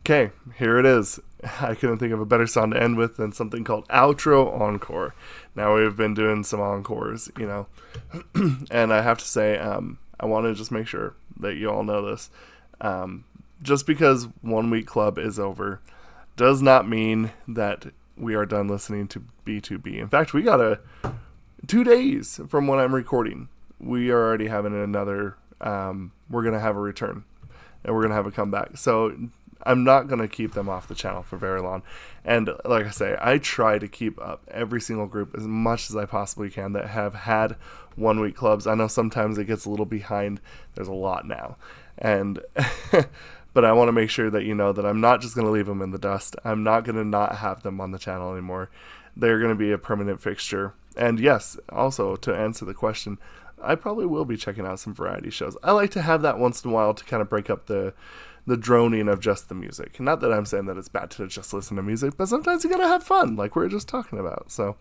Okay, here it is. I couldn't think of a better song to end with than something called Outro Encore. Now we've been doing some encores, and I have to say, I want to just make sure that you all know this. Just because 1 week club is over does not mean that we are done listening to B2B. In fact, we got 2 days from when I'm recording. We are already having another, we're going to have a return and we're going to have a comeback. So I'm not going to keep them off the channel for very long. And like I say, I try to keep up every single group as much as I possibly can that have had 1 week clubs. I know sometimes it gets a little behind. There's a lot now. And but I want to make sure that you know that I'm not just going to leave them in the dust. I'm not going to not have them on the channel anymore. They're going to be a permanent fixture. And yes, also to answer the question, I probably will be checking out some variety shows. I like to have that once in a while to kind of break up the droning of just the music. Not that I'm saying that it's bad to just listen to music, but sometimes you gotta have fun, like we were just talking about. So,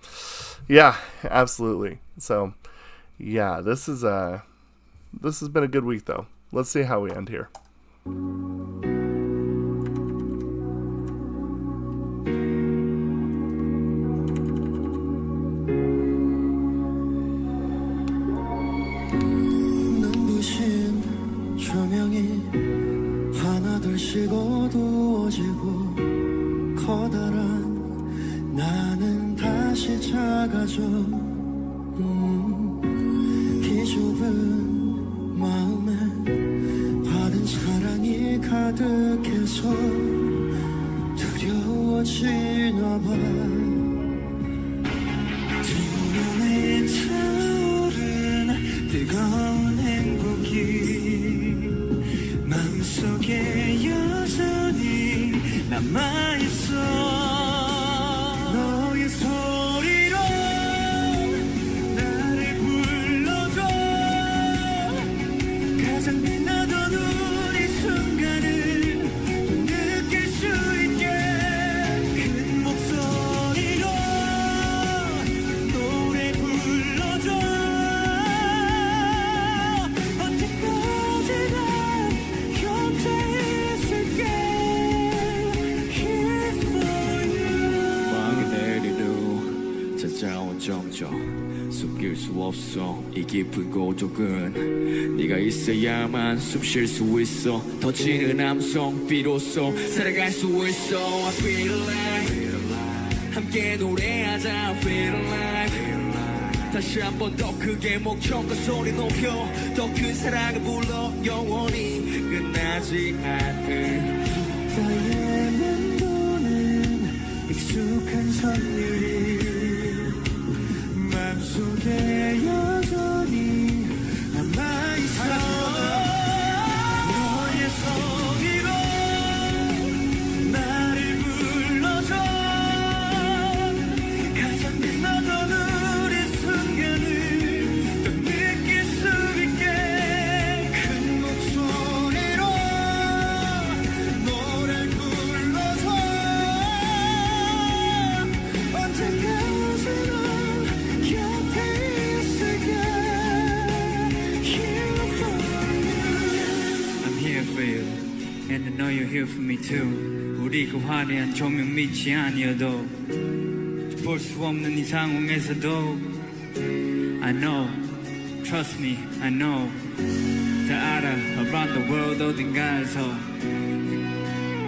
yeah, absolutely. So, yeah, this has been a good week, though. Let's see how we end here. 하나둘씩 어두워지고 커다란 나는 다시 작아져 비좁은 마음에 받은 사랑이 가득해서 두려워지나 봐 두 눈에 차오른 뜨거운 행복이 맘속에 여전히 남아있어 너의 소리로 나를 불러줘 가장 빛나던 우리 순간을 또 느낄 수 있게 큰 목소리로 노래 불러줘 언제까지나 찾아온 정적 숨길 수 없어 이 깊은 고독은 네가 있어야만 숨 쉴 수 있어 터지는 함성 비로소 살아갈 수 있어 I feel alive 함께 노래하자 I feel alive 다시 한 번 더 크게 목청과 소리 높여 더 큰 사랑을 불러 영원히 끝나지 않을 나의 맴도는 익숙한 선율이 맘속에 여전히 남아있어 너의 소리로 나를 불러줘 가장 빛나던 우리 순간을 또 느낄 수 있게 큰 목소리로 노래를 불러줘 언제까지나 I'm here for you, and I know you're here for me too. 우리 그 화려한 조명 밑이 아니어도 볼 수 없는 이 상황에서도 I know, trust me, I know 다 알아, around the world 어딘가에서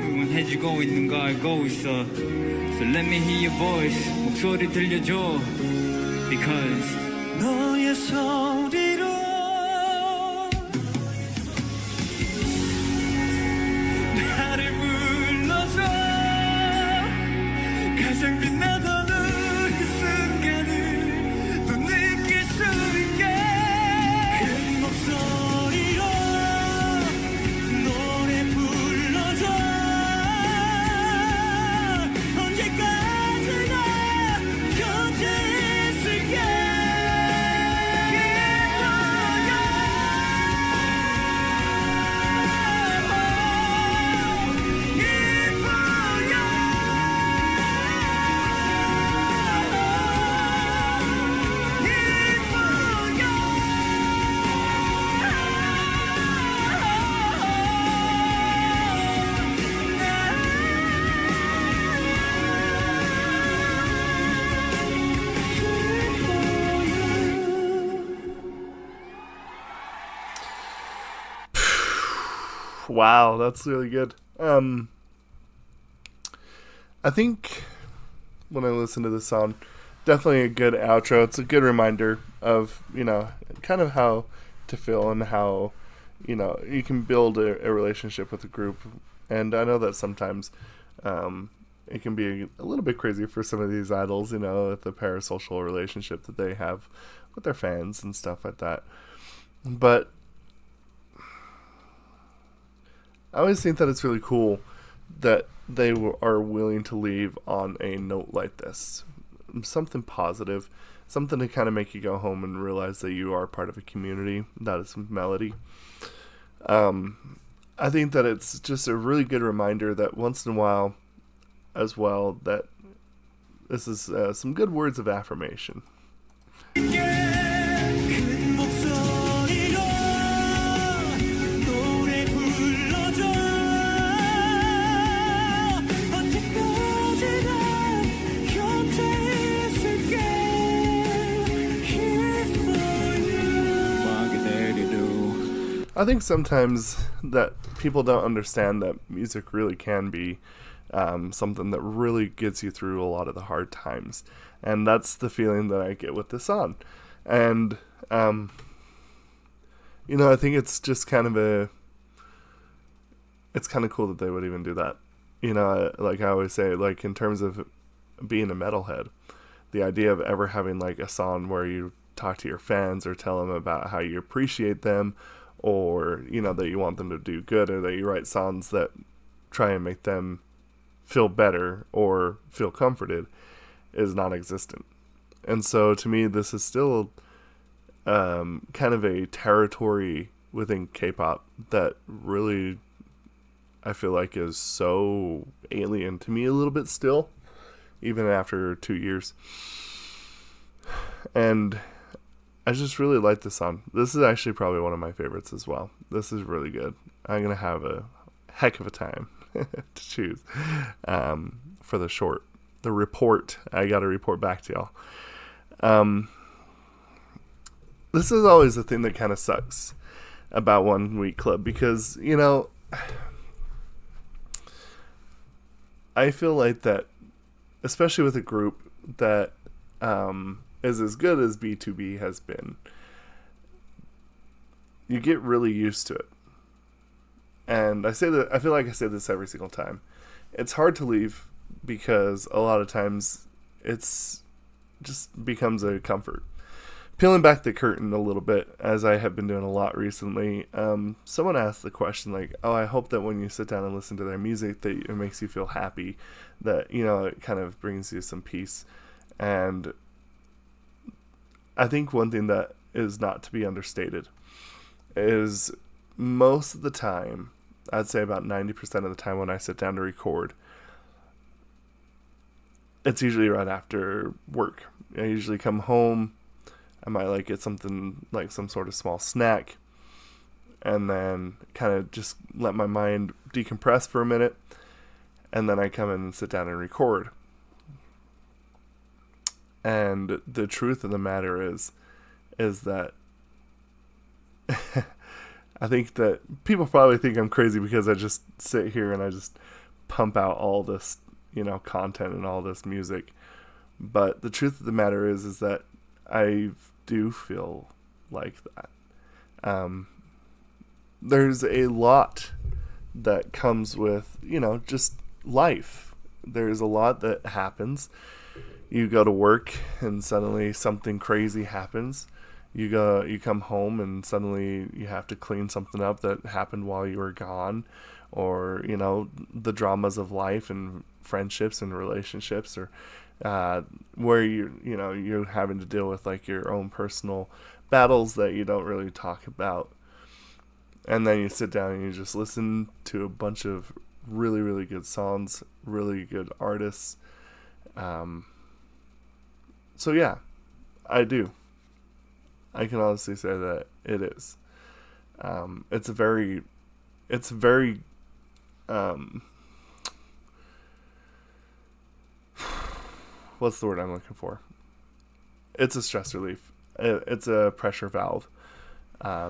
응원해주고 있는 거 알고 있어 So let me hear your voice, 목소리 들려줘 Because 너의 소리로 나를 불러줘 가장 빛나던 우리 순간을 또 느낄 수 있게 큰 목소리로 노래 불러줘 언제까지나 곁에 있을게 Wow, that's really good. I think when I listen to this song, definitely a good outro. It's a good reminder of, kind of how to feel and how, you can build a relationship with a group. And I know that sometimes it can be a little bit crazy for some of these idols, with the parasocial relationship that they have with their fans and stuff like that. But I always think that it's really cool that they are willing to leave on a note like this. Something positive, something to kind of make you go home and realize that you are part of a community. That is melody. I think that it's just a really good reminder that once in a while, as well, that this is some good words of affirmation. I think sometimes that people don't understand that music really can be something that really gets you through a lot of the hard times. And that's the feeling that I get with this song. And, I think it's just it's kind of cool that they would even do that. Like I always say, like in terms of being a metalhead, the idea of ever having like a song where you talk to your fans or tell them about how you appreciate them, or that you want them to do good, or that you write songs that try and make them feel better or feel comforted, is non-existent. And so to me, this is still kind of a territory within K-pop that really I feel like is so alien to me a little bit still, even after 2 years. And I just really like this song. This is actually probably one of my favorites as well. This is really good. I'm going to have a heck of a time to choose for the report. I got to report back to y'all. This is always the thing that kind of sucks about 1 Week Club because, I feel like that, especially with a group that is as good as B2B has been, you get really used to it. And I feel like I say this every single time. It's hard to leave because a lot of times it's just becomes a comfort. Peeling back the curtain a little bit, as I have been doing a lot recently, someone asked the question like, oh, I hope that when you sit down and listen to their music that it makes you feel happy, that, it kind of brings you some peace. And I think one thing that is not to be understated is most of the time, I'd say about 90% of the time when I sit down to record, it's usually right after work. I usually come home, I might get something like some sort of small snack, and then kind of just let my mind decompress for a minute, and then I come in and sit down and record. And the truth of the matter is that I think that people probably think I'm crazy because I just sit here and I just pump out all this, content and all this music. But the truth of the matter is that I do feel like that. There's a lot that comes with, just life. There's a lot that happens. You go to work and suddenly something crazy happens. You come home and suddenly you have to clean something up that happened while you were gone, or the dramas of life and friendships and relationships, or where you're having to deal with like your own personal battles that you don't really talk about. And then you sit down and you just listen to a bunch of really, really good songs, really good artists. So yeah, I do. I can honestly say that it is. It's very, what's the word I'm looking for? It's a stress relief. It's a pressure valve.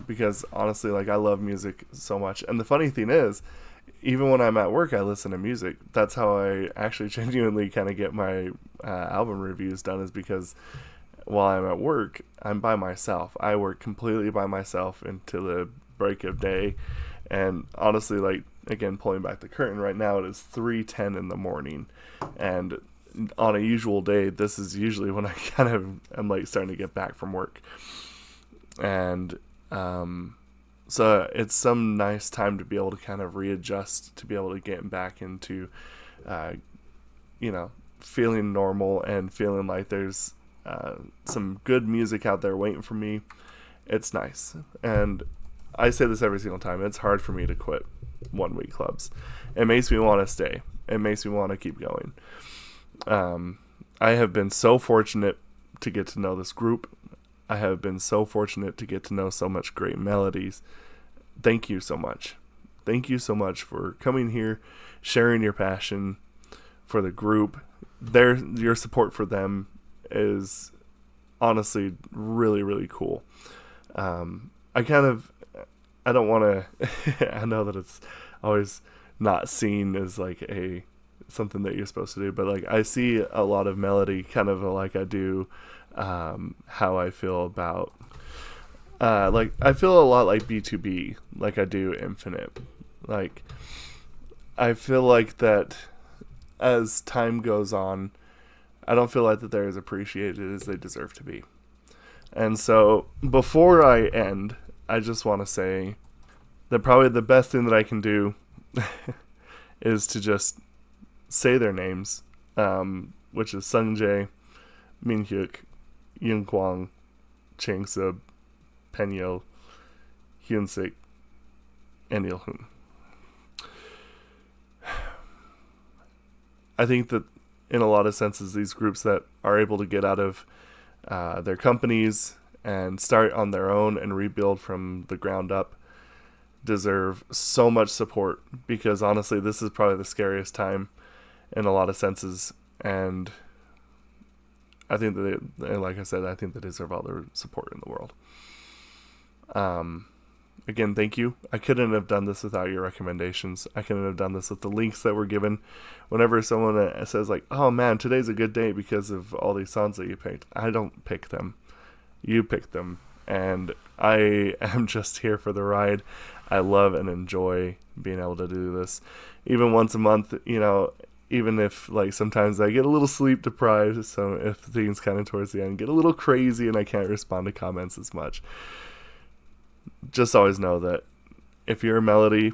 because honestly, like, I love music so much. And the funny thing is, even when I'm at work, I listen to music. That's how I actually genuinely kind of get my album reviews done, is because while I'm at work, I'm by myself. I work completely by myself until the break of day. And honestly, like, again, pulling back the curtain, right now it is 3:10 in the morning. And on a usual day, this is usually when I kind of am like starting to get back from work. And so it's some nice time to be able to kind of readjust, to be able to get back into, feeling normal and feeling like there's some good music out there waiting for me. It's nice. And I say this every single time. It's hard for me to quit 1 week clubs. It makes me want to stay. It makes me want to keep going. I have been so fortunate to get to know this group. I have been so fortunate to get to know so much great melodies. Thank you so much. Thank you so much for coming here, sharing your passion for the group. Your support for them is honestly really, really cool. I don't want to, I know that it's always not seen as like something that you're supposed to do, but like, I see a lot of melody kind of like I do, how I feel about, like, I feel a lot like B2B, like I do Infinite. Like, I feel like that as time goes on, I don't feel like that they're as appreciated as they deserve to be. And so before I end, I just want to say that probably the best thing that I can do is to just say their names, which is Sungjae, Minhyuk, Yoonkwang, Changsub, Penyeo, Hyunsik, and Ilhoon. I think that in a lot of senses, these groups that are able to get out of their companies and start on their own and rebuild from the ground up deserve so much support, because honestly, this is probably the scariest time in a lot of senses. And I think that like I said, I think they deserve all the support in the world. Again, thank you. I couldn't have done this without your recommendations. I couldn't have done this with the links that were given. Whenever someone says like, oh man, today's a good day because of all these songs that you picked, I don't pick them. You pick them. And I am just here for the ride. I love and enjoy being able to do this. Even once a month, even if like sometimes I get a little sleep deprived, so if things kind of towards the end get a little crazy and I can't respond to comments as much, just always know that if you're a melody,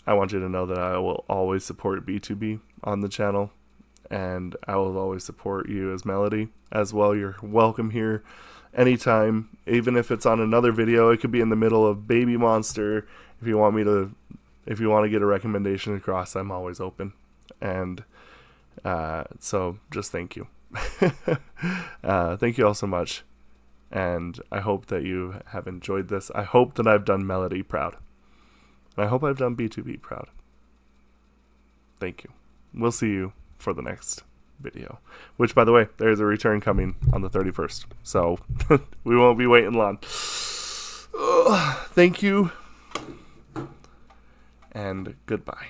I want you to know that I will always support B2B on the channel, and I will always support you as melody as well. You're welcome here anytime, even if it's on another video. It could be in the middle of Baby Monster. If you want to get a recommendation across, I'm always open. And so just thank you. Thank you all so much. And I hope that you have enjoyed this. I hope that I've done Melody proud. And I hope I've done B2B proud. Thank you. We'll see you for the next video. Which, by the way, there's a return coming on the 31st. So we won't be waiting long. Thank you. And goodbye.